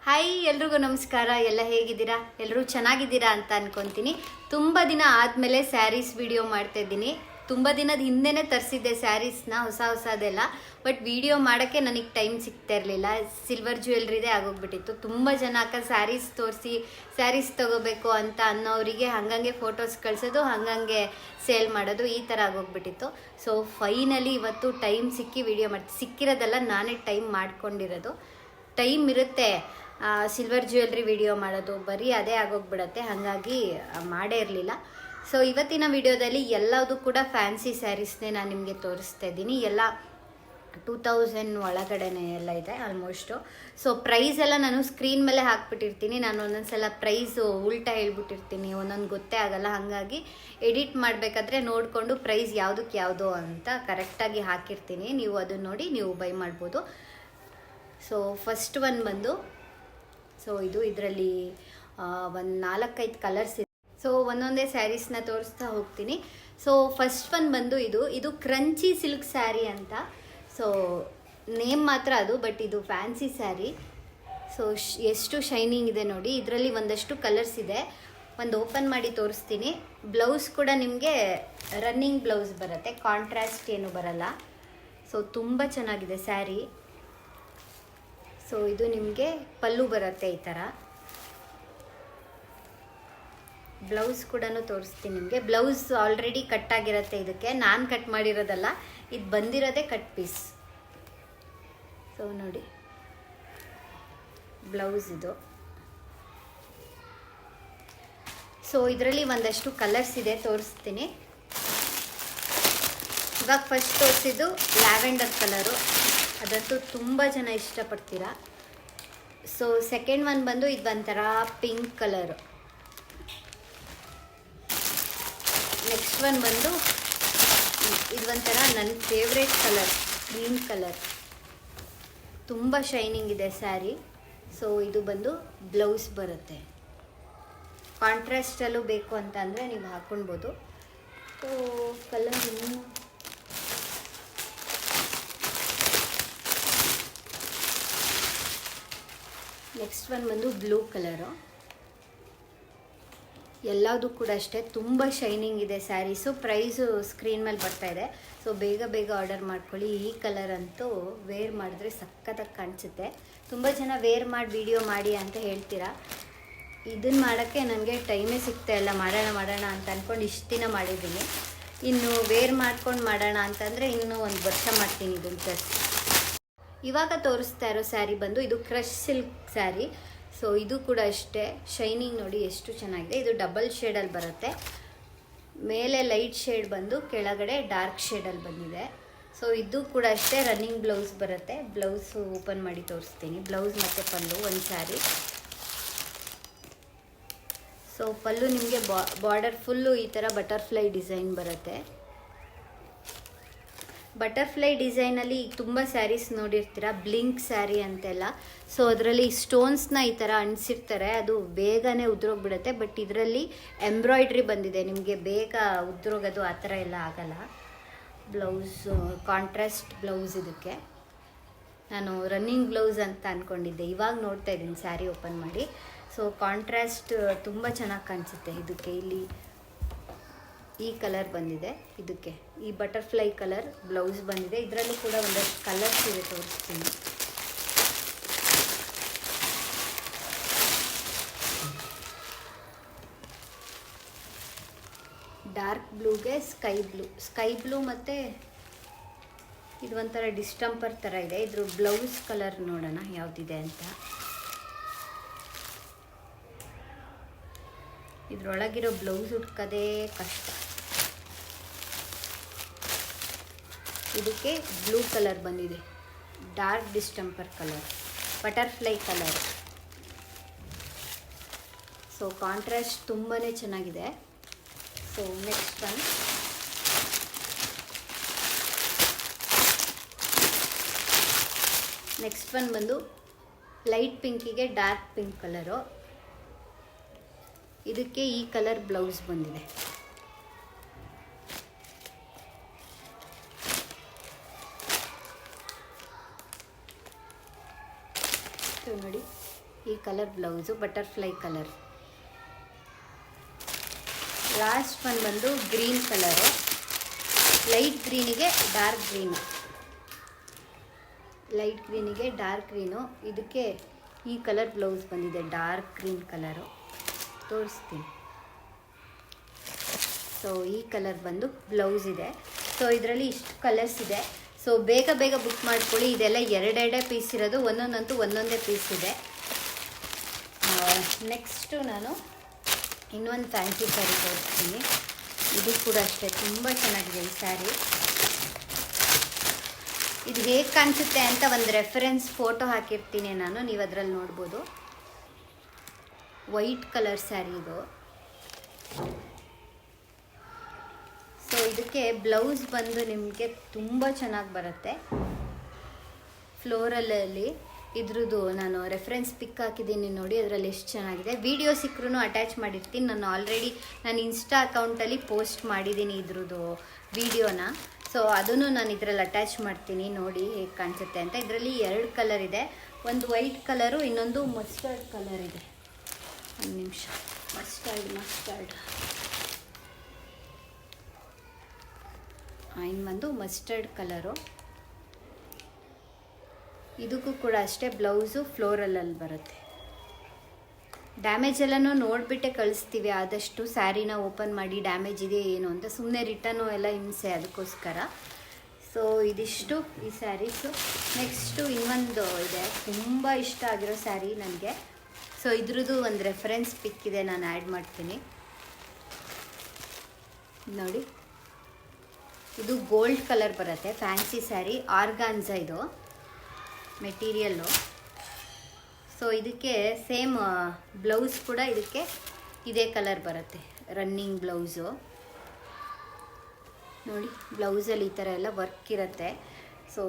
Hi ಎಲ್ರಿಗೂ ನಮಸ್ಕಾರ. ಎಲ್ಲ ಹೇಗಿದ್ದೀರಾ? ಎಲ್ಲರೂ ಚೆನ್ನಾಗಿದ್ದೀರಾ ಅಂತ ಅನ್ಕೊತೀನಿ. ತುಂಬ ದಿನ ಆದಮೇಲೆ ಸ್ಯಾರೀಸ್ ವಿಡಿಯೋ ಮಾಡ್ತಾ ಇದ್ದೀನಿ. ತುಂಬ ದಿನದ ಹಿಂದೆನೇ ತರಿಸಿದ್ದೆ ಸ್ಯಾರೀಸ್ನ, ಹೊಸದೆಲ್ಲ. ಬಟ್ ವಿಡಿಯೋ ಮಾಡೋಕ್ಕೆ ನನಗೆ ಟೈಮ್ ಸಿಗ್ತಾ ಇರಲಿಲ್ಲ. ಸಿಲ್ವರ್ ಜ್ಯುವೆಲ್ರಿದೇ ಆಗೋಗ್ಬಿಟ್ಟಿತ್ತು. ತುಂಬ ಜನ ಅಕ್ಕ ಸ್ಯಾರೀಸ್ ತೋರಿಸಿ, ಸ್ಯಾರೀಸ್ ತೊಗೋಬೇಕು ಅಂತ ಅನ್ನೋರಿಗೆ ಹಂಗಂಗೆ ಫೋಟೋಸ್ ಕಳಿಸೋದು, ಹಂಗಂಗೆ ಸೇಲ್ ಮಾಡೋದು, ಈ ಥರ ಆಗೋಗ್ಬಿಟ್ಟಿತ್ತು. ಸೊ ಫೈನಲಿ ಇವತ್ತು ಟೈಮ್ ಸಿಕ್ಕಿ ವಿಡಿಯೋ ಮಾಡ್ತೀನಿ. ಸಿಕ್ಕಿರೋದೆಲ್ಲ ನಾನೇ ಟೈಮ್ ಮಾಡ್ಕೊಂಡಿರೋದು. ಟೈಮ್ ಇರುತ್ತೆ ಸಿಲ್ವರ್ ಜ್ಯುವೆಲ್ರಿ ವಿಡಿಯೋ ಮಾಡೋದು, ಬರೀ ಅದೇ ಆಗೋಗ್ಬಿಡತ್ತೆ. ಹಾಗಾಗಿ ಮಾಡೇ ಇರಲಿಲ್ಲ. ಸೊ ಇವತ್ತಿನ ವಿಡಿಯೋದಲ್ಲಿ ಎಲ್ಲದೂ ಕೂಡ ಫ್ಯಾನ್ಸಿ ಸ್ಯಾರೀಸ್ನೇ ನಾನು ನಿಮಗೆ ತೋರಿಸ್ತಾ ಇದ್ದೀನಿ. ಎಲ್ಲ 2000 ಒಳಗಡೆನೇ ಎಲ್ಲ ಇದೆ ಆಲ್ಮೋಸ್ಟು. ಸೊ ಪ್ರೈಸ್ ಎಲ್ಲ ನಾನು ಸ್ಕ್ರೀನ್ ಮೇಲೆ ಹಾಕ್ಬಿಟ್ಟಿರ್ತೀನಿ. ನಾನು ಒಂದೊಂದು ಸಲ ಪ್ರೈಸು ಉಲ್ಟಾ ಹೇಳ್ಬಿಟ್ಟಿರ್ತೀನಿ, ಒಂದೊಂದು ಗೊತ್ತೇ ಆಗಲ್ಲ. ಹಾಗಾಗಿ ಎಡಿಟ್ ಮಾಡಬೇಕಾದ್ರೆ ನೋಡಿಕೊಂಡು ಪ್ರೈಸ್ ಯಾವುದಕ್ಕೆ ಯಾವುದು ಅಂತ ಕರೆಕ್ಟಾಗಿ ಹಾಕಿರ್ತೀನಿ. ನೀವು ಅದನ್ನು ನೋಡಿ ನೀವು ಬೈ ಮಾಡ್ಬೋದು. ಸೊ ಫಸ್ಟ್ ಒನ್ ಬಂದು, ಸೊ ಇದರಲ್ಲಿ ಒಂದು 4-5 ಕಲರ್ಸ್ ಇದೆ. ಸೊ ಒಂದೊಂದೇ ಸ್ಯಾರೀಸ್ನ ತೋರಿಸ್ತಾ ಹೋಗ್ತೀನಿ. ಸೊ ಫಸ್ಟ್ ಒನ್ ಬಂದು ಇದು ಕ್ರಂಚಿ ಸಿಲ್ಕ್ ಸ್ಯಾರಿ ಅಂತ. ಸೊ ನೇಮ್ ಮಾತ್ರ ಅದು, ಬಟ್ ಇದು ಫ್ಯಾನ್ಸಿ ಸ್ಯಾರಿ. ಸೊ ಎಷ್ಟು ಶೈನಿಂಗ್ ಇದೆ ನೋಡಿ. ಇದರಲ್ಲಿ ಒಂದಷ್ಟು ಕಲರ್ಸ್ ಇದೆ. ಒಂದು ಓಪನ್ ಮಾಡಿ ತೋರಿಸ್ತೀನಿ. ಬ್ಲೌಸ್ ಕೂಡ ನಿಮಗೆ ರನ್ನಿಂಗ್ ಬ್ಲೌಸ್ ಬರುತ್ತೆ, ಕಾಂಟ್ರಾಸ್ಟ್ ಏನು ಬರಲ್ಲ. ಸೊ ತುಂಬ ಚೆನ್ನಾಗಿದೆ ಸ್ಯಾರಿ. ಸೊ ಇದು ನಿಮಗೆ ಪಲ್ಲು ಬರುತ್ತೆ ಈ ಥರ. ಬ್ಲೌಸ್ ಕೂಡ ತೋರಿಸ್ತೀನಿ ನಿಮಗೆ. ಬ್ಲೌಸ್ ಆಲ್ರೆಡಿ ಕಟ್ ಆಗಿರುತ್ತೆ. ಇದಕ್ಕೆ ನಾನು ಕಟ್ ಮಾಡಿರೋದಲ್ಲ, ಇದು ಬಂದಿರೋದೇ ಕಟ್ ಪೀಸ್. ಸೊ ನೋಡಿ ಬ್ಲೌಸ್ ಇದು. ಸೊ ಇದರಲ್ಲಿ ಒಂದಷ್ಟು ಕಲರ್ಸ್ ಇದೆ, ತೋರಿಸ್ತೀನಿ. ಇವಾಗ ಫಸ್ಟ್ ತೋರಿಸಿದ್ದು ಲ್ಯಾವೆಂಡರ್ ಕಲರು, ಅದಂತೂ ತುಂಬ ಜನ ಇಷ್ಟಪಡ್ತೀರಾ. ಸೊ ಸೆಕೆಂಡ್ ಒನ್ ಬಂದು ಇದು ಒಂಥರ ಪಿಂಕ್ ಕಲರು. ನೆಕ್ಸ್ಟ್ ಒನ್ ಬಂದು ಇದು ಒಂಥರ ನನ್ನ ಫೇವ್ರೇಟ್ ಕಲರ್, ಗ್ರೀನ್ ಕಲರ್. ತುಂಬ ಶೈನಿಂಗ್ ಇದೆ ಸ್ಯಾರಿ. ಸೊ ಇದು ಬಂದು ಬ್ಲೌಸ್ ಬರುತ್ತೆ. ಕಾಂಟ್ರಾಸ್ಟಲ್ಲೂ ಬೇಕು ಅಂತ ಅಂದರೆ ನೀವು ಹಾಕ್ಕೊಳ್ಬೋದು. ಸೊ ಕಲರ್ ಇನ್ನೂ ನೆಕ್ಸ್ಟ್ ಒನ್ ಬಂದು ಬ್ಲೂ ಕಲರು. ಎಲ್ಲದೂ ಕೂಡ ಅಷ್ಟೇ ತುಂಬ ಶೈನಿಂಗ್ ಇದೆ ಸ್ಯಾರೀಸು. ಪ್ರೈಸು ಸ್ಕ್ರೀನ್ ಮೇಲೆ ಬರ್ತಾ ಇದೆ. ಸೊ ಬೇಗ ಆರ್ಡರ್ ಮಾಡ್ಕೊಳ್ಳಿ. ಈ ಕಲರ್ ಅಂತೂ ವೇರ್ ಮಾಡಿದ್ರೆ ಸಖತ್ತಾಗಿ ಕಾಣಿಸುತ್ತೆ. ತುಂಬ ಜನ ವೇರ್ ಮಾಡಿ ವಿಡಿಯೋ ಮಾಡಿ ಅಂತ ಹೇಳ್ತೀರಾ. ಇದನ್ನು ಮಾಡೋಕ್ಕೆ ನನಗೆ ಟೈಮೇ ಸಿಗ್ತಾ ಇಲ್ಲ. ಮಾಡೋಣ ಅಂತ ಅಂದ್ಕೊಂಡು ಇಷ್ಟು ದಿನ ಮಾಡಿದ್ದೀನಿ. ಇನ್ನು ವೇರ್ ಮಾಡ್ಕೊಂಡು ಮಾಡೋಣ ಅಂತಂದರೆ ಇನ್ನೂ 1 ವರ್ಷ ಮಾಡ್ತೀನಿ ಇದನ್ನು ಪ್ಲಸ್. ಇವಾಗ ತೋರಿಸ್ತಾ ಇರೋ ಸ್ಯಾರಿ ಬಂದು ಇದು ಕ್ರಶ್ ಸಿಲ್ಕ್ ಸ್ಯಾರಿ. ಸೊ ಇದು ಕೂಡ ಅಷ್ಟೇ ಶೈನಿಂಗ್ ನೋಡಿ ಎಷ್ಟು ಚೆನ್ನಾಗಿದೆ. ಇದು ಡಬಲ್ ಶೇಡಲ್ಲಿ ಬರುತ್ತೆ. ಮೇಲೆ ಲೈಟ್ ಶೇಡ್ ಬಂದು ಕೆಳಗಡೆ ಡಾರ್ಕ್ ಶೇಡಲ್ಲಿ ಬಂದಿದೆ. ಸೊ ಇದು ಕೂಡ ಅಷ್ಟೇ ರನ್ನಿಂಗ್ ಬ್ಲೌಸ್ ಬರುತ್ತೆ. ಬ್ಲೌಸು ಓಪನ್ ಮಾಡಿ ತೋರಿಸ್ತೀನಿ. ಬ್ಲೌಸ್ ಮತ್ತು ಪಲ್ಲು ಒಂದು ಸ್ಯಾರಿ. ಸೊ ಪಲ್ಲು ನಿಮಗೆ ಬಾರ್ಡರ್ ಫುಲ್ಲು ಈ ಥರ ಬಟರ್ಫ್ಲೈ ಡಿಸೈನ್ ಬರುತ್ತೆ. ಬಟರ್ಫ್ಲೈ ಡಿಸೈನಲ್ಲಿ ತುಂಬ ಸ್ಯಾರೀಸ್ ನೋಡಿರ್ತೀರ, ಬ್ಲಿಂಕ್ ಸ್ಯಾರಿ ಅಂತೆಲ್ಲ. ಸೊ ಅದರಲ್ಲಿ ಸ್ಟೋನ್ಸ್ನ ಈ ಥರ ಅಂಟಿಸಿರ್ತಾರೆ, ಅದು ಬೇಗನೆ ಉದ್ರೋಗ್ಬಿಡುತ್ತೆ. ಬಟ್ ಇದರಲ್ಲಿ ಎಂಬ್ರಾಯ್ಡ್ರಿ ಬಂದಿದೆ, ನಿಮಗೆ ಬೇಗ ಉದ್ರೋಗೋದು ಆ ಥರ ಎಲ್ಲ ಆಗಲ್ಲ. Blouse contrast blouse. ಇದಕ್ಕೆ ನಾನು ರನ್ನಿಂಗ್ ಬ್ಲೌಸ್ ಅಂತ ಅಂದ್ಕೊಂಡಿದ್ದೆ, ಇವಾಗ ನೋಡ್ತಾ ಇದ್ದೀನಿ ಸ್ಯಾರಿ ಓಪನ್ ಮಾಡಿ. ಸೊ ಕಾಂಟ್ರಾಸ್ಟ್ ತುಂಬ ಚೆನ್ನಾಗಿ ಕಾಣಿಸುತ್ತೆ. ಇದಕ್ಕೆ ಇಲ್ಲಿ ಈ ಕಲರ್ ಬಂದಿದೆ. ಇದಕ್ಕೆ ಈ ಬಟರ್ಫ್ಲೈ ಕಲರ್ ಬ್ಲೌಸ್ ಬಂದಿದೆ. ಇದರಲ್ಲೂ ಕೂಡ ಒಂದಷ್ಟು ಕಲರ್ಸ್ ಇದೆ, ತೋರಿಸ್ತೀನಿ. ಡಾರ್ಕ್ ಬ್ಲೂಗೆ ಸ್ಕೈ ಬ್ಲೂ ಮತ್ತು ಇದು ಒಂಥರ ಡಿಸ್ಟಂಪರ್ ಥರ ಇದೆ. ಇದ್ರ ಬ್ಲೌಸ್ ಕಲರ್ ನೋಡೋಣ ಯಾವುದಿದೆ ಅಂತ. ಇದರೊಳಗಿರೋ ಬ್ಲೌಸ್ ಹುಡ್ಕೋದೇ ಕಷ್ಟ. ಇದಕ್ಕೆ ಬ್ಲೂ ಕಲರ್ ಬಂದಿದೆ, dark distemper colour, butterfly colour. So contrast ತುಂಬಾ ಚೆನ್ನಾಗಿದೆ. ಸೊ ನೆಕ್ಸ್ಟ್ ಒನ್ ಬಂದು ಲೈಟ್ ಪಿಂಕಿಗೆ ಡಾರ್ಕ್ ಪಿಂಕ್ ಕಲರು. ಇದಕ್ಕೆ ಈ ಕಲರ್ ಬ್ಲೌಸ್ ಬಂದಿದೆ. ನೋಡಿ ಈ colour blouse butterfly colour. Last one ಬಂದು ಗ್ರೀನ್ ಕಲರು, ಲೈಟ್ ಗ್ರೀನಿಗೆ ಡಾರ್ಕ್ ಗ್ರೀನು, ಲೈಟ್ ಗ್ರೀನಿಗೆ ಡಾರ್ಕ್ ಗ್ರೀನು. ಇದಕ್ಕೆ ಈ ಕಲರ್ ಬ್ಲೌಸ್ ಬಂದಿದೆ, ಡಾರ್ಕ್ ಗ್ರೀನ್ ಕಲರು. ತೋರಿಸ್ತೀನಿ. ಸೊ ಈ ಕಲರ್ ಬಂದು ಬ್ಲೌಸ್ ಇದೆ. ಸೊ ಇದರಲ್ಲಿ ಇಷ್ಟು ಕಲರ್ಸ್ ಇದೆ. ಸೊ ಬೇಗ ಬೇಗ ಬುಕ್ ಮಾಡ್ಕೊಳ್ಳಿ. ಇದೆಲ್ಲ ಎರಡೆರಡೇ ಪೀಸ್ ಇರೋದು, ಒಂದೊಂದಂತೂ ಒಂದೊಂದೇ ಪೀಸ್ ಇದೆ. ನೆಕ್ಸ್ಟು ನಾನು ಇನ್ನೊಂದು ಫ್ಯಾನ್ಸಿ ಸ್ಯಾರಿ ತೋರಿಸ್ತೀನಿ. ಇದು ಕೂಡ ಅಷ್ಟೇ ತುಂಬ ಚೆನ್ನಾಗಿದೆ ಈ ಸ್ಯಾರಿ. ಇದು ಹೇಗೆ ಕಾಣಿಸುತ್ತೆ ಅಂತ ಒಂದು ರೆಫರೆನ್ಸ್ ಫೋಟೋ ಹಾಕಿರ್ತೀನಿ ನಾನು, ನೀವು ಅದರಲ್ಲಿ ನೋಡ್ಬೋದು. ವೈಟ್ ಕಲರ್ ಸ್ಯಾರಿ ಇದು. ಸೊ ಇದಕ್ಕೆ ಬ್ಲೌಸ್ ಬಂದು ನಿಮಗೆ ತುಂಬ ಚೆನ್ನಾಗಿ ಬರುತ್ತೆ. ಫ್ಲೋರಲಲ್ಲಿ ಇದ್ರದ್ದು ನಾನು ರೆಫರೆನ್ಸ್ ಪಿಕ್ ಹಾಕಿದ್ದೀನಿ ನೋಡಿ, ಅದರಲ್ಲಿ ಎಷ್ಟು ಚೆನ್ನಾಗಿದೆ. ವಿಡಿಯೋ ಸಿಕ್ಕರೂ ಅಟ್ಯಾಚ್ ಮಾಡಿರ್ತೀನಿ. ನಾನು ಆಲ್ರೆಡಿ ನಾನು ಇನ್ಸ್ಟಾ ಅಕೌಂಟಲ್ಲಿ ಪೋಸ್ಟ್ ಮಾಡಿದ್ದೀನಿ ಇದ್ರದ್ದು ವಿಡಿಯೋನ. ಸೊ ಅದನ್ನು ನಾನು ಇದರಲ್ಲಿ ಅಟ್ಯಾಚ್ ಮಾಡ್ತೀನಿ, ನೋಡಿ ಹೇಗೆ ಕಾಣಿಸುತ್ತೆ ಅಂತ. ಇದರಲ್ಲಿ 2 ಕಲರ್ ಇದೆ, ಒಂದು ವೈಟ್ ಕಲರು, ಇನ್ನೊಂದು ಮಸ್ಟರ್ಡ್ ಕಲರ್ ಇದೆ. ಒಂದು ನಿಮಿಷ. ಮಸ್ಟರ್ಡ್ ಇನ್ನೊಂದು ಮಸ್ಟರ್ಡ್ ಕಲರು. ಇದಕ್ಕೂ ಕೂಡ ಅಷ್ಟೇ ಬ್ಲೌಸು ಫ್ಲೋರಲಲ್ಲಿ ಬರುತ್ತೆ. ಡ್ಯಾಮೇಜ್ ಎಲ್ಲನೂ ನೋಡಿಬಿಟ್ಟೆ ಕಳಿಸ್ತೀವಿ. ಆದಷ್ಟು ಸ್ಯಾರಿನ ಓಪನ್ ಮಾಡಿ ಡ್ಯಾಮೇಜ್ ಇದೆ ಏನು ಅಂತ, ಸುಮ್ಮನೆ ರಿಟರ್ನು ಎಲ್ಲ ಹಿಂಸೆ, ಅದಕ್ಕೋಸ್ಕರ. ಸೊ ಇದಿಷ್ಟು ಈ ಸ್ಯಾರೀಸು. ನೆಕ್ಸ್ಟು ಇನ್ನೊಂದು ಇದೆ, ತುಂಬ ಇಷ್ಟ ಆಗಿರೋ ಸ್ಯಾರಿ ನನಗೆ. ಸೊ ಇದ್ರದ್ದು ಒಂದು ರೆಫರೆನ್ಸ್ ಪಿಕ್ ಇದೆ, ನಾನು ಆ್ಯಡ್ ಮಾಡ್ತೀನಿ ನೋಡಿ. ಇದು ಗೋಲ್ಡ್ ಕಲರ್ ಬರುತ್ತೆ, ಫ್ಯಾನ್ಸಿ ಸ್ಯಾರಿ, ಆರ್ಗಾನ್ಜಾ ಇದು ಮೆಟೀರಿಯಲ್ಲು. ಸೊ ಇದಕ್ಕೆ ಸೇಮ್ ಬ್ಲೌಸ್ ಕೂಡ ಇದಕ್ಕೆ ಇದೇ ಕಲರ್ ಬರುತ್ತೆ, ರನ್ನಿಂಗ್ ಬ್ಲೌಸು ನೋಡಿ. ಬ್ಲೌಸಲ್ಲಿ ಈ ಥರ ಎಲ್ಲ ವರ್ಕ್ ಇರುತ್ತೆ. ಸೊ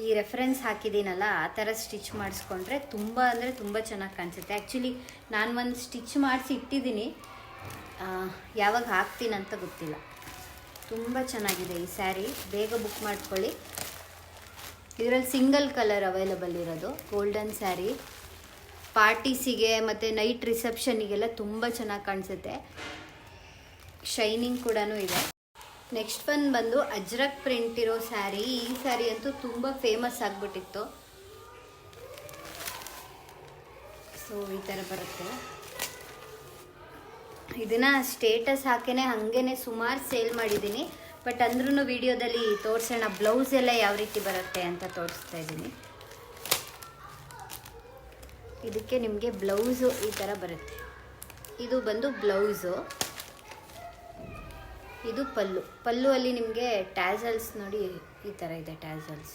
ಈ ರೆಫರೆನ್ಸ್ ಹಾಕಿದ್ದೀನಲ್ಲ, ಆ ಥರ ಸ್ಟಿಚ್ ಮಾಡಿಸ್ಕೊಂಡ್ರೆ ತುಂಬ ಅಂದರೆ ತುಂಬ ಚೆನ್ನಾಗಿ ಕಾಣಿಸುತ್ತೆ. ಆ್ಯಕ್ಚುಲಿ ನಾನು ಒಂದು ಸ್ಟಿಚ್ ಮಾಡಿಸಿ ಇಟ್ಟಿದ್ದೀನಿ, ಯಾವಾಗ ಹಾಕ್ತೀನಂತ ಗೊತ್ತಿಲ್ಲ. ತುಂಬ ಚೆನ್ನಾಗಿದೆ ಈ ಸ್ಯಾರಿ, ಬೇಗ ಬುಕ್ ಮಾಡ್ಕೊಳ್ಳಿ. ಇದರಲ್ಲಿ ಸಿಂಗಲ್ ಕಲರ್ ಅವೈಲಬಲ್ ಇರೋದು, ಗೋಲ್ಡನ್ ಸ್ಯಾರಿ. ಪಾರ್ಟೀಸಿಗೆ ಮತ್ತು ನೈಟ್ ರಿಸೆಪ್ಷನಿಗೆಲ್ಲ ತುಂಬ ಚೆನ್ನಾಗಿ ಕಾಣಿಸುತ್ತೆ. ಶೈನಿಂಗ್ ಕೂಡ ಇದೆ. ನೆಕ್ಸ್ಟ್ ಒನ್ ಬಂದು ಅಜ್ರಕ್ ಪ್ರಿಂಟ್ ಇರೋ ಸ್ಯಾರಿ. ಈ ಸ್ಯಾರಿ ಅಂತೂ ತುಂಬ ಫೇಮಸ್ ಆಗಿಬಿಟ್ಟಿತ್ತು. ಸೊ ಈ ಥರ ಬರುತ್ತೆ. ಇದನ್ನು ಸ್ಟೇಟಸ್ ಹಾಕೇನೆ ಹಾಗೇನೆ ಸುಮಾರು ಸೇಲ್ ಮಾಡಿದ್ದೀನಿ. ಬಟ್ ಅಂದ್ರೂ ವಿಡಿಯೋದಲ್ಲಿ ತೋರಿಸೋಣ, ಬ್ಲೌಸ್ ಎಲ್ಲ ಯಾವ ರೀತಿ ಬರುತ್ತೆ ಅಂತ ತೋರಿಸ್ತಾ ಇದ್ದೀನಿ. ಇದಕ್ಕೆ ನಿಮಗೆ ಬ್ಲೌಸು ಈ ಥರ ಬರುತ್ತೆ. ಇದು ಬಂದು ಬ್ಲೌಸು, ಇದು ಪಲ್ಲು ಅಲ್ಲಿ ನಿಮಗೆ ಟ್ಯಾಸಲ್ಸ್ ನೋಡಿ ಈ ಥರ ಇದೆ ಟ್ಯಾಸಲ್ಸ್.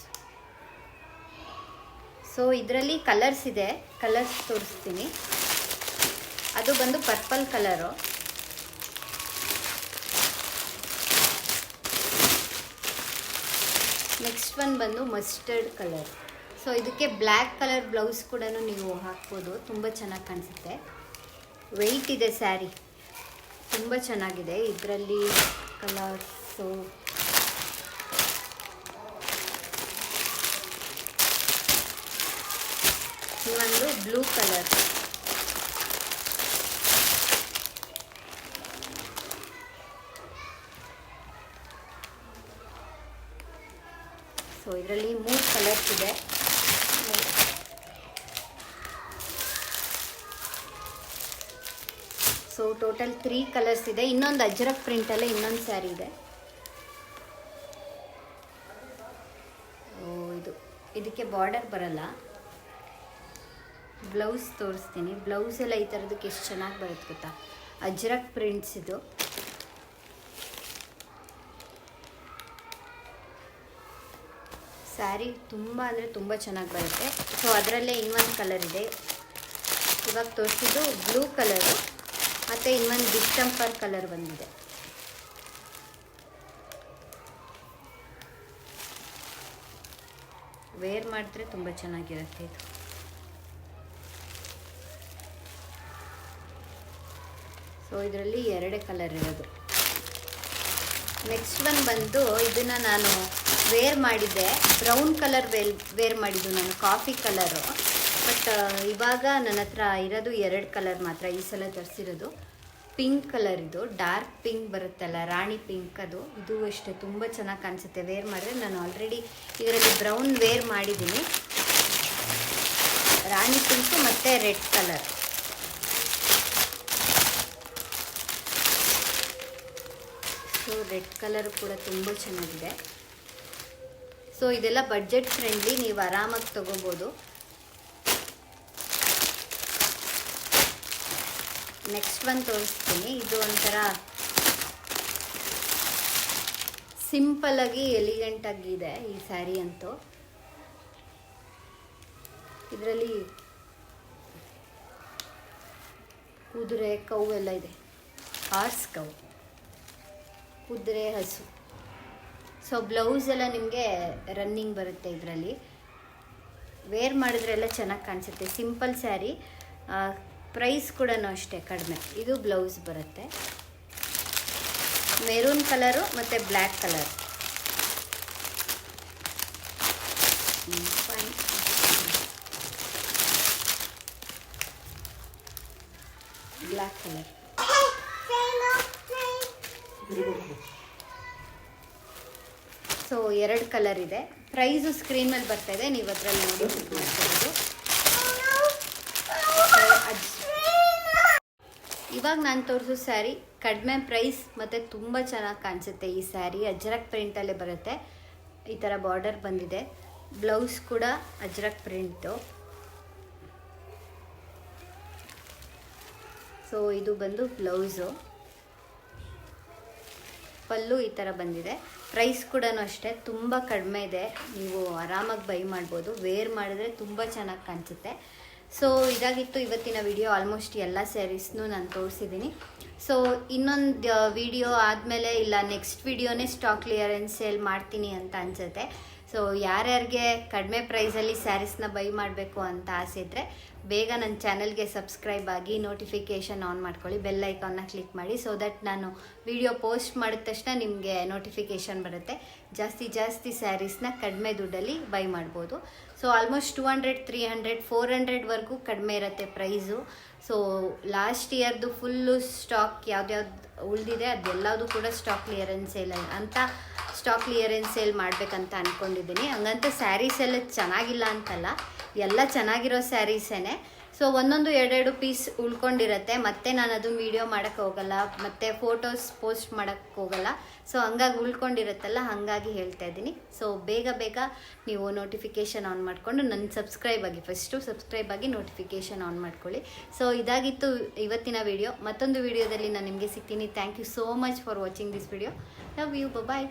ಸೊ ಇದರಲ್ಲಿ ಕಲರ್ಸ್ ಇದೆ, ಕಲರ್ಸ್ ತೋರಿಸ್ತೀನಿ. ಅದು ಬಂದು ಪರ್ಪಲ್ ಕಲರು. ನೆಕ್ಸ್ಟ್ ಒನ್ ಬಂದು ಮಸ್ಟರ್ಡ್ ಕಲರ್. ಸೊ ಇದಕ್ಕೆ ಬ್ಲ್ಯಾಕ್ ಕಲರ್ ಬ್ಲೌಸ್ ಕೂಡ ನೀವು ಹಾಕ್ಬೋದು, ತುಂಬ ಚೆನ್ನಾಗಿ ಕಾಣಿಸುತ್ತೆ. ವೆಯ್ಟ್ ಇದೆ ಸ್ಯಾರಿ, ತುಂಬ ಚೆನ್ನಾಗಿದೆ. ಇದರಲ್ಲಿ ಕಲರ್ಸು ಇನ್ನೊಂದು ಬ್ಲೂ ಕಲರ್. ಸೊ ಇದರಲ್ಲಿ 3 ಕಲರ್ಸ್ ಇದೆ. ಸೊ ಟೋಟಲ್ 3 ಕಲರ್ಸ್ ಇದೆ. ಇನ್ನೊಂದು ಅಜ್ರಕ್ ಪ್ರಿಂಟಲ್ಲೇ ಇನ್ನೊಂದು ಸ್ಯಾರಿ ಇದೆ. ಇದಕ್ಕೆ ಬಾರ್ಡರ್ ಬರಲ್ಲ. ಬ್ಲೌಸ್ ತೋರಿಸ್ತೀನಿ. ಬ್ಲೌಸ್ ಎಲ್ಲ ಈ ಥರದಕ್ಕೆ ಎಷ್ಟು ಚೆನ್ನಾಗಿ ಬರುತ್ತೆ ಗೊತ್ತಾ, ಅಜ್ರಕ್ ಪ್ರಿಂಟ್ಸ್ ಇದು. ಸ್ಯಾರಿ ತುಂಬ ಅಂದರೆ ತುಂಬ ಚೆನ್ನಾಗಿ ಬರುತ್ತೆ. ಸೊ ಅದರಲ್ಲೇ ಇನ್ನೊಂದು ಕಲರ್ ಇದೆ, ಇವಾಗ ತೋರಿಸಿದ್ದು ಬ್ಲೂ ಕಲರು, ಮತ್ತು ಇನ್ನೊಂದು ಡಿಸ್ಟಂಪರ್ ಕಲರ್ ಬಂದಿದೆ. ವೇರ್ ಮಾಡಿದ್ರೆ ತುಂಬ ಚೆನ್ನಾಗಿರುತ್ತೆ ಇದು. ಸೊ ಇದರಲ್ಲಿ 2 ಕಲರ್ ಇರೋದು. ನೆಕ್ಸ್ಟ್ ಒನ್ ಬಂದು ಇದನ್ನು ನಾನು ವೇರ್ ಮಾಡಿದ್ದೆ, ಬ್ರೌನ್ ಕಲರ್ ವೇರ್ ಮಾಡಿದ್ದು ನಾನು, ಕಾಫಿ ಕಲರು. ಬಟ್ ಇವಾಗ ನನ್ನ ಹತ್ರ ಇರೋದು 2 ಕಲರ್ ಮಾತ್ರ ಈ ಸಲ ತರಿಸಿರೋದು. ಪಿಂಕ್ ಕಲರ್ ಇದು, ಡಾರ್ಕ್ ಪಿಂಕ್ ಬರುತ್ತಲ್ಲ, ರಾಣಿ ಪಿಂಕ್ ಅದು. ಇದು ಅಷ್ಟೇ ತುಂಬ ಚೆನ್ನಾಗಿ ಕಾಣಿಸುತ್ತೆ ವೇರ್ ಮಾಡಿದ್ರೆ. ನಾನು ಆಲ್ರೆಡಿ ಇದರಲ್ಲಿ ಬ್ರೌನ್ ವೇರ್ ಮಾಡಿದ್ದೀನಿ. ರಾಣಿ ಪಿಂಕು ಮತ್ತು red colour. So red colour ಕೂಡ ತುಂಬ ಚೆನ್ನಾಗಿದೆ. ಸೊ ಇದೆಲ್ಲ ಬಡ್ಜೆಟ್ ಫ್ರೆಂಡ್ಲಿ, ನೀವು ಆರಾಮಾಗಿ ತೊಗೋಬೋದು. ನೆಕ್ಸ್ಟ್ ಒಂದು ತೋರಿಸ್ತೀನಿ. ಇದು ಒಂಥರ ಸಿಂಪಲ್ಲಾಗಿ ಎಲಿಗೆಂಟಾಗಿದೆ ಈ ಸ್ಯಾರಿ ಅಂತೂ. ಇದರಲ್ಲಿ ಕುದುರೆ ಕೌ ಎಲ್ಲ ಇದೆ, ಹಾರ್ಸ್ ಕೌ, ಕುದುರೆ ಹಸು. ಸೊ ಬ್ಲೌಸ್ ಎಲ್ಲ ನಿಮಗೆ ರನ್ನಿಂಗ್ ಬರುತ್ತೆ ಇದರಲ್ಲಿ. ವೇರ್ ಮಾಡಿದ್ರೆ ಎಲ್ಲ ಚೆನ್ನಾಗಿ ಕಾಣಿಸುತ್ತೆ. ಸಿಂಪಲ್ ಸ್ಯಾರಿ, ಪ್ರೈಸ್ ಕೂಡ ಅಷ್ಟೇ ಕಡಿಮೆ. ಇದು ಬ್ಲೌಸ್ ಬರುತ್ತೆ, ಮೆರೂನ್ ಕಲರು ಮತ್ತು black colour. Black colour. So 2 colour ಇದೆ. ಪ್ರೈಸು ಸ್ಕ್ರೀನ್ ಮೇಲೆ ಬರ್ತಾ ಇದೆ, ನೀವು ಅದರಲ್ಲಿ ನೋಡಿ ಬುಕ್ ಮಾಡ್ಕೊಬೋದು. ಇವಾಗ ನಾನು ತೋರಿಸೋ ಸ್ಯಾರಿ ಕಡಿಮೆ ಪ್ರೈಸ್ ಮತ್ತು ತುಂಬ ಚೆನ್ನಾಗಿ ಕಾಣಿಸುತ್ತೆ. ಈ ಸ್ಯಾರಿ ಅಜ್ರಕ್ ಪ್ರಿಂಟಲ್ಲೇ ಬರುತ್ತೆ. ಈ ಥರ ಬಾರ್ಡರ್ ಬಂದಿದೆ. ಬ್ಲೌಸ್ ಕೂಡ ಅಜ್ರಕ್ ಪ್ರಿಂಟು. ಸೊ ಇದು ಬಂದು ಬ್ಲೌಸು. ಪಲ್ಲು ಈ ಥರ ಬಂದಿದೆ. ಪ್ರೈಸ್ ಕೂಡ ಅಷ್ಟೇ ತುಂಬ ಕಡಿಮೆ ಇದೆ, ನೀವು ಆರಾಮಾಗಿ ಬೈ ಮಾಡ್ಬೋದು. ವೇರ್ ಮಾಡಿದ್ರೆ ತುಂಬ ಚೆನ್ನಾಗಿ ಕಾಣಿಸುತ್ತೆ. ಸೊ ಇದಾಗಿತ್ತು ಇವತ್ತಿನ ವಿಡಿಯೋ. ಆಲ್ಮೋಸ್ಟ್ ಎಲ್ಲ ಸ್ಯಾರೀಸ್ನೂ ನಾನು ತೋರಿಸಿದ್ದೀನಿ. ಸೊ ಇನ್ನೊಂದು ವಿಡಿಯೋ ಆದಮೇಲೆ ಇಲ್ಲ ನೆಕ್ಸ್ಟ್ ವಿಡಿಯೋನೇ ಸ್ಟಾಕ್ ಕ್ಲಿಯರೆನ್ಸ್ ಸೇಲ್ ಮಾಡ್ತೀನಿ ಅಂತ ಅನಿಸುತ್ತೆ. ಸೊ ಯಾರ್ಯಾರಿಗೆ ಕಡಿಮೆ ಪ್ರೈಸಲ್ಲಿ ಸ್ಯಾರೀಸ್ನ ಬೈ ಮಾಡಬೇಕು ಅಂತ ಆಸೆ ಇದ್ದರೆ ಬೇಗ ನನ್ನ ಚಾನಲ್ಗೆ ಸಬ್ಸ್ಕ್ರೈಬ್ ಆಗಿ ನೋಟಿಫಿಕೇಷನ್ ಆನ್ ಮಾಡ್ಕೊಳ್ಳಿ, ಬೆಲ್ ಐಕಾನ್ನ ಕ್ಲಿಕ್ ಮಾಡಿ. ಸೊ ದಟ್ ನಾನು ವಿಡಿಯೋ ಪೋಸ್ಟ್ ಮಾಡಿದ ತಕ್ಷಣ ನಿಮಗೆ ನೋಟಿಫಿಕೇಷನ್ ಬರುತ್ತೆ. ಜಾಸ್ತಿ ಸ್ಯಾರೀಸ್ನ ಕಡಿಮೆ ದುಡ್ಡಲ್ಲಿ ಬೈ ಮಾಡ್ಬೋದು. ಸೊ ಆಲ್ಮೋಸ್ಟ್ 200, 300, 400ವರೆಗೂ ಕಡಿಮೆ ಇರುತ್ತೆ ಪ್ರೈಸು. ಸೊ ಲಾಸ್ಟ್ ಇಯರ್ದು ಫುಲ್ಲು ಸ್ಟಾಕ್ ಯಾವ್ದ್ಯಾವ್ದು ಉಳಿದಿದೆ ಅದೆಲ್ಲದು ಕೂಡ ಸ್ಟಾಕ್ ಕ್ಲಿಯರೆನ್ಸ್ ಸೇಲ್ ಅಂತ ಸ್ಟಾಕ್ ಕ್ಲಿಯರೆನ್ಸ್ ಸೇಲ್ ಮಾಡಬೇಕಂತ ಅಂದ್ಕೊಂಡಿದ್ದೀನಿ. ಹಂಗಂತ ಸ್ಯಾರೀಸ್ ಎಲ್ಲ ಚೆನ್ನಾಗಿಲ್ಲ ಅಂತಲ್ಲ, ಎಲ್ಲ ಚೆನ್ನಾಗಿರೋ ಸ್ಯಾರೀಸೇ. ಸೊ ಒಂದೊಂದು 2 ಪೀಸ್ ಉಳ್ಕೊಂಡಿರುತ್ತೆ. ಮತ್ತೆ ನಾನು ಅದನ್ನು ವೀಡಿಯೋ ಮಾಡೋಕ್ಕೆ ಹೋಗಲ್ಲ, ಮತ್ತು ಫೋಟೋಸ್ ಪೋಸ್ಟ್ ಮಾಡೋಕ್ಕೆ ಹೋಗಲ್ಲ. ಸೊ ಹಂಗಾಗಿ ಉಳ್ಕೊಂಡಿರುತ್ತಲ್ಲ, ಹಾಗಾಗಿ ಹೇಳ್ತಾ ಇದ್ದೀನಿ. ಸೊ ಬೇಗ ನೀವು ನೋಟಿಫಿಕೇಷನ್ ಆನ್ ಮಾಡಿಕೊಂಡು ನನ್ನ ಫಸ್ಟು ಸಬ್ಸ್ಕ್ರೈಬ್ ಆಗಿ ನೋಟಿಫಿಕೇಷನ್ ಆನ್ ಮಾಡ್ಕೊಳ್ಳಿ. ಸೊ ಇದಾಗಿತ್ತು ಇವತ್ತಿನ ವಿಡಿಯೋ. ಮತ್ತೊಂದು ವಿಡಿಯೋದಲ್ಲಿ ನಾನು ನಿಮಗೆ ಸಿಗ್ತೀನಿ. Thank you so much for watching this video. Love you, bye.